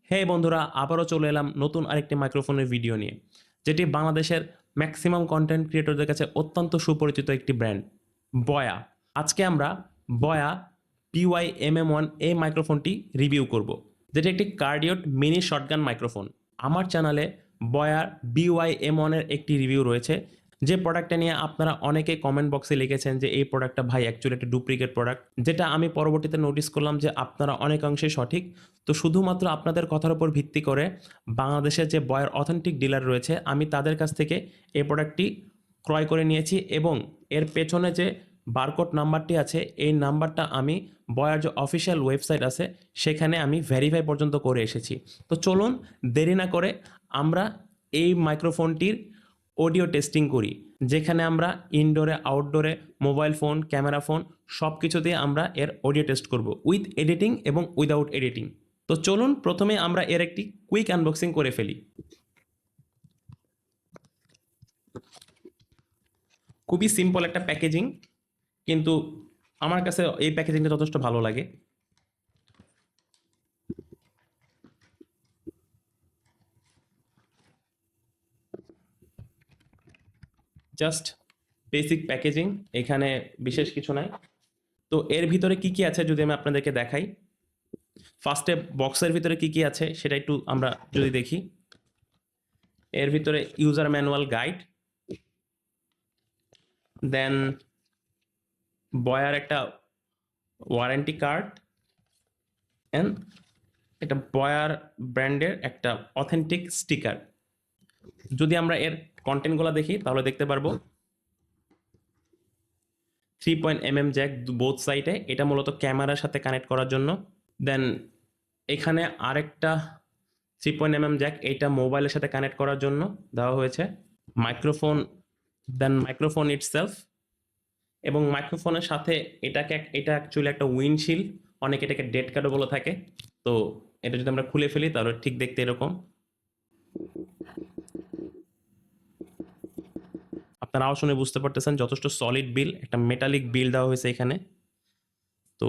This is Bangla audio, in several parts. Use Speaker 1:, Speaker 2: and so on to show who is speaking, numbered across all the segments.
Speaker 1: হে বন্ধুরা, আবারও চলে এলাম নতুন আরেকটি মাইক্রোফোনের ভিডিও নিয়ে, যেটি বাংলাদেশের ম্যাক্সিমাম কন্টেন্ট ক্রিয়েটরদের কাছে অত্যন্ত সুপরিচিত একটি ব্র্যান্ড, বয়া। আজকে আমরা বয়া BY-MM1 এই মাইক্রোফোনটি রিভিউ করব, যেটি একটি কার্ডিওট মিনি শটগান মাইক্রোফোন। আমার চ্যানেলে বয়ার BY-M1 এর একটি রিভিউ রয়েছে, যে প্রোডাক্টটা নিয়ে আপনারা অনেকে কমেন্ট বক্সে লিখেছেন যে এই প্রোডাক্টটা ভাই অ্যাকচুয়ালি একটা ডুপ্লিকেট প্রোডাক্ট, যেটা আমি পরবর্তীতে নোটিস করলাম যে আপনারা অনেকাংশে সঠিক। তো শুধুমাত্র আপনাদের কথার উপর ভিত্তি করে বাংলাদেশের যে বয়ার অথেন্টিক ডিলার রয়েছে, আমি তাদের কাছ থেকে এই প্রোডাক্টটি ক্রয় করে নিয়েছি এবং এর পেছনে যে বারকোড নাম্বারটি আছে, এই নাম্বারটা আমি বয়ার যে অফিসিয়াল ওয়েবসাইট আছে সেখানে আমি ভেরিফাই পর্যন্ত করে এসেছি। তো চলুন দেরি না করে আমরা এই মাইক্রোফোনটির অডিও টেস্টিং করি, যেখানে আমরা ইনডোরে, আউটডোরে, মোবাইল ফোন, ক্যামেরা ফোন সব কিছু দিয়ে আমরা এর অডিও টেস্ট করব, উইথ এডিটিং এবং উইদাউট এডিটিং। তো চলুন প্রথমে আমরা এর একটি কুইক আনবক্সিং করে ফেলি। খুবই সিম্পল একটা প্যাকেজিং, কিন্তু আমার কাছে এই প্যাকেজিংটা যথেষ্ট ভালো লাগে। জাস্ট বেসিক প্যাকেজিং, এখানে বিশেষ কিছু নাই। তো এর ভিতরে কি কি আছে যদি আমি আপনাদেরকে দেখাই। ফার্স্টে বক্সের ভিতরে কি কি আছে সেটা একটু আমরা যদি দেখি। এর ভিতরে ইউজার ম্যানুয়াল গাইড, দেন বয়ার একটা ওয়ারেন্টি কার্ড, এন্ড এটা বয়ার ব্র্যান্ডের একটা অথেন্টিক স্টিকার। যদি আমরা এর কন্টেন্টগুলো দেখি তাহলে দেখতে পারবো 3.mm জ্যাক বোথ সাইডে, এটা মূলত ক্যামেরার সাথে কানেক্ট করার জন্য। দেন এখানে আরেকটা 3.mm জ্যাক, এইটা মোবাইলের সাথে কানেক্ট করার জন্য দেওয়া হয়েছে। মাইক্রোফোন, দেন মাইক্রোফোন ইটসেলফ, এবং মাইক্রোফোনের সাথে এটা অ্যাকচুয়ালি একটা উইন্ডশিল্ড, অনেকে এটাকে ডেড কার্ডও বলে থাকে। তো এটা যদি আমরা খুলে ফেলি তাহলে ঠিক দেখতে এরকম। আপনারাও শুনে বুঝতে পারতেছেন যথেষ্ট সলিড বিল, একটা মেটালিক বিল দেওয়া হয়েছে এখানে। তো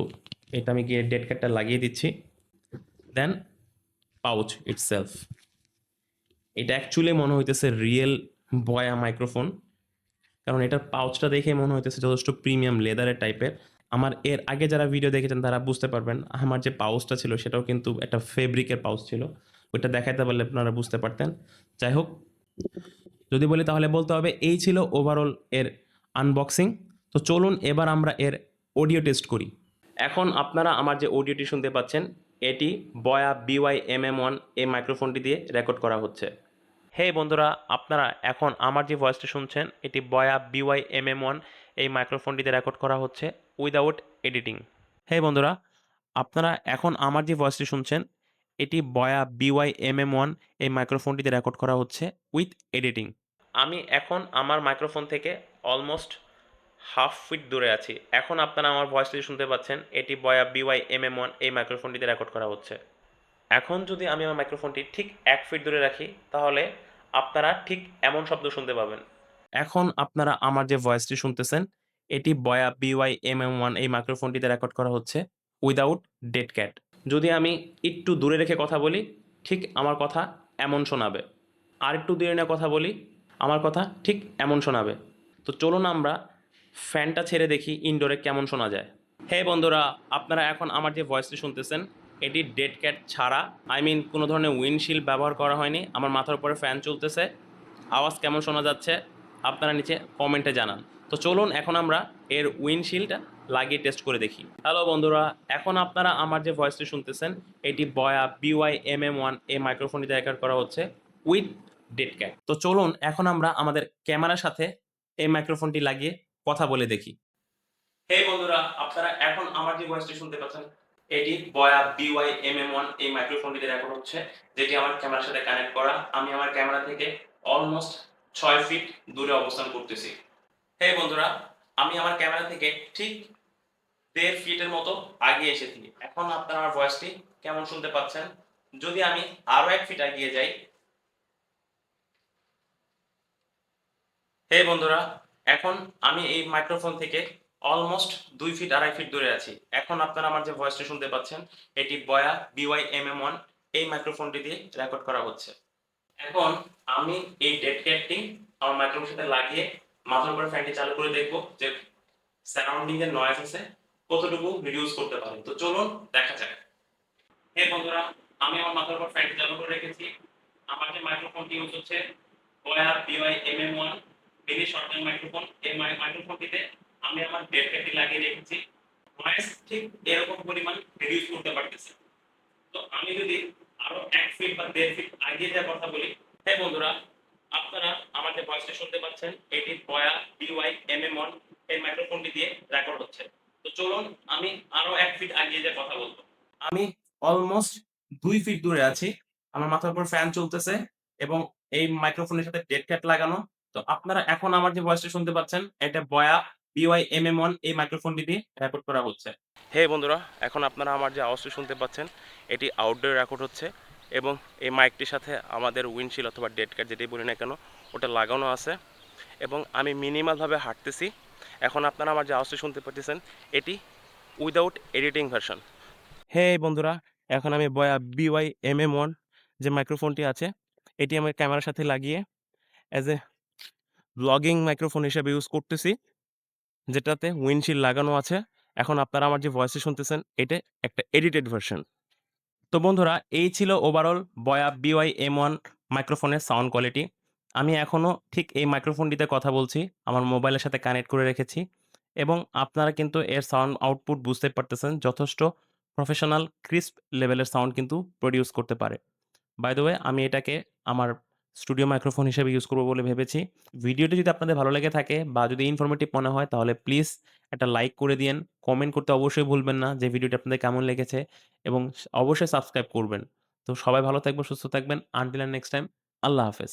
Speaker 1: এটা আমি গিয়ে ডেড কার্ডটা লাগিয়ে দিচ্ছি। দেন পাউচ ইটসেলফ, এটা অ্যাকচুয়ালি মনে হইতেছে রিয়েল বয়া মাইক্রোফোন, কারণ এটার পাউচটা দেখে মনে হইতেছে যথেষ্ট প্রিমিয়াম লেদারের টাইপের। আমার এর আগে যারা ভিডিও দেখেছেন তারা বুঝতে পারবেন, আমার যে পাউচটা ছিল সেটাও কিন্তু একটা ফেব্রিকের পাউচ ছিল, ওইটা দেখাইতে পারলে আপনারা বুঝতে পারতেন। যাই হোক, যদি বলি তাহলে বলতে হবে এই ছিল ওভারঅল এর আনবক্সিং। তো চলুন এবার আমরা এর অডিও টেস্ট করি। এখন আপনারা আমার যে অডিওটি শুনতে পাচ্ছেন, এটি বয়া BY-MM1 এই মাইক্রোফোনটি দিয়ে রেকর্ড করা হচ্ছে। হে বন্ধুরা, আপনারা এখন আমার যে ভয়েসটি শুনছেন এটি বয়া BY-MM1 এই মাইক্রোফোনটিতে রেকর্ড করা হচ্ছে উইদাউট এডিটিং। হে বন্ধুরা, আপনারা এখন আমার যে ভয়েসটি শুনছেন এটি বয়া BY-MM1 এই মাইক্রোফোনটিতে রেকর্ড করা হচ্ছে উইথ এডিটিং। আমি এখন আমার মাইক্রোফোন থেকে অলমোস্ট হাফ ফিট দূরে আছি। এখন আপনারা আমার ভয়েসটি শুনতে পাচ্ছেন, এটি বয়া BY-MM1 এই মাইক্রোফোনটিতে রেকর্ড করা হচ্ছে। এখন যদি আমি আমার মাইক্রোফোনটি ঠিক 1 ফিট দূরে রাখি তাহলে আপনারা ঠিক এমন শব্দ শুনতে পাবেন। এখন আপনারা আমার যে ভয়েসটি শুনতেছেন এটি বয়া BY-MM1 এই মাইক্রোফোনটিতে রেকর্ড করা হচ্ছে উইদাউট ডেড ক্যাট। যদি আমি একটু দূরে রেখে কথা বলি ঠিক আমার কথা এমন শোনাবে, আর একটু দূরে নিয়ে কথা বলি আমার কথা ঠিক এমন শোনাবে। তো চলুন আমরা ফ্যানটা ছেড়ে দেখি ইনডোরে কেমন শোনা যায়। হে বন্ধুরা, আপনারা এখন আমার যে ভয়েসটি শুনতেছেন এটি ডেড ক্যাট ছাড়া, আই মিন কোনো ধরনের উইন্ডশিল্ড ব্যবহার করা হয়নি। আমার মাথার উপরে ফ্যান চলতেছে, আওয়াজ কেমন শোনা যাচ্ছে আপনারা নিচে কমেন্টে জানান। তো চলুন এখন আমরা এর উইন্ডশিল্ডটা লাগিয়ে টেস্ট করে দেখি। হ্যালো বন্ধুরা, এখন আপনারা আমার যে ভয়েসটি শুনতেছেন এটি বয়া BY-MM1 এই মাইক্রোফোনটিতে রেকর্ড করা হচ্ছে উইথ ডেড ক্যাট। তো চলুন এখন আমরা আমাদের ক্যামেরার সাথে এই মাইক্রোফোনটি লাগিয়ে কথা বলে দেখি। হে বন্ধুরা, আপনারা এখন আমার যে ভয়েসটি শুনতে পাচ্ছেন এটি বয়া BY-MM1 এই মাইক্রোফোনটিতে রেকর্ড হচ্ছে, যেটি আমার ক্যামেরার সাথে কানেক্ট করা। আমি আমার ক্যামেরা থেকে অলমোস্ট 6 ফিট দূরে অবস্থান করতেছি। হে বন্ধুরা, আমি আমার ক্যামেরা থেকে ঠিক 1.5 ফিটের মতো আগিয়ে এসেছি। এখন আপনারা আমার ভয়েসটি কেমন শুনতে পাচ্ছেন। যদি আমি আরো 1 ফিট এগিয়ে যাই। হে বন্ধুরা, এখন আমি এই মাইক্রোফোন থেকে অলমোস্ট 2 ফিট 2.5 ফিট দূরে আছি। এখন আপনারা আমার যে ভয়েসটা শুনতে পাচ্ছেন এটি বয়া BY-MM1 এই মাইক্রোফোনটি দিয়ে রেকর্ড করা হচ্ছে। এখন আমি এই ডেড ক্যাটটি আমার মাইক্রোফোনের সাথে লাগিয়ে মাথার উপরে ফ্যানটি চালু করে দেখব যে সারাউন্ডিং এর নয়েজ আছে কতটুকু রিডিউস করতে পারি। তো চলুন দেখা যাক। হ্যাঁ বন্ধুরা, আমি আমার মাথার উপর ফ্যানটি চালু করে রেখেছি। আমার যে মাইক্রোফোনটি ইউজ হচ্ছে Boya BY-MM1 mini short range microphone. এই মাইক্রোফোনটিতে আমি আমার ডেড ক্যাটটি লাগিয়ে রেখেছি। নয়েজ ঠিক এরকম পরিমাণ রিডিউস করতে পারতেছে। তো আমি যদি আরো ১ ফিট বা ১.৫ ফিট আগিয়ে যাওয়ার কথা বলি, হ্যাঁ বন্ধুরা, আপনারা আমার যে ভয়েসটা শুনতে পাচ্ছেন এটি Boya BY-MM1 এই মাইক্রোফোনটি দিয়ে রেকর্ড হচ্ছে। তো চলুন আমি আরো ১ ফিট আগিয়ে যেয়ে কথা বলবো। আমি অলমোস্ট ২ ফিট দূরে আছি। আমার মাথার উপর ফ্যান চলতেছে এবং এই মাইক্রোফোনের সাথে ডেড ক্যাট লাগানো। তো আপনারা এখন আমার যে ভয়েসটা শুনতে পাচ্ছেন এটা Boya BY-MM1 এই মাইক্রোফোনটি দিয়ে রেকর্ড করা হচ্ছে। হ্যাঁ বন্ধুরা, এখন আপনারা আমার যে আওয়াজটি শুনতে পাচ্ছেন এটি আউটডোর রেকর্ড হচ্ছে এবং এই মাইকটির সাথে আমাদের উইন্ডশিল্ড অথবা ডেড ক্যাট যেটাই বলি না কেন ওটা লাগানো আছে এবং আমি মিনিমালভাবে হাঁটতেছি। এখন আপনারা আমার যে আওয়াজটি শুনতে পাচ্ছেন এটি উইদাউট এডিটিং ভার্সন। হ্যাঁ বন্ধুরা, এখন আমি Boya BY-MM1 যে মাইক্রোফোনটি আছে এটি আমার ক্যামেরার সাথে লাগিয়ে অ্যাজ এ ব্লগিং মাইক্রোফোন হিসেবে ইউজ করতেছি, যেটাতে উইন্ডশিল্ড লাগানো আছে। এখন আপনারা আমার যে ভয়েসটি শুনতেছেন এটা একটা এডিটেড ভার্সন। তো বন্ধুরা, এই ছিল ওভারঅল Boya BY-M1 মাইক্রোফোনের সাউন্ড কোয়ালিটি। আমি এখনও ঠিক এই মাইক্রোফোনটিতে কথা বলছি, আমার মোবাইলের সাথে কানেক্ট করে রেখেছি এবং আপনারা কিন্তু এর সাউন্ড আউটপুট বুঝতে পারতেছেন যথেষ্ট প্রফেশনাল ক্রিস্প লেভেলের সাউন্ড কিন্তু প্রডিউস করতে পারে। বাই দ্য ওয়ে, আমি এটাকে আমার স্টুডিও মাইক্রোফোন হিসেবে ইউজ করব বলে ভেবেছি। ভিডিওটি যদি আপনাদের ভালো লেগে থাকে বা যদি ইনফরমেটিভ মনে হয় তাহলে প্লিজ একটা লাইক করে দিয়েন। কমেন্ট করতে অবশ্যই ভুলবেন না যে ভিডিওটি আপনাদের কেমন লেগেছে এবং অবশ্যই সাবস্ক্রাইব করবেন। তো সবাই ভালো থাকবেন, সুস্থ থাকবেন। আনটিল অ্যান্ড নেক্সট টাইম, আল্লাহ হাফেজ।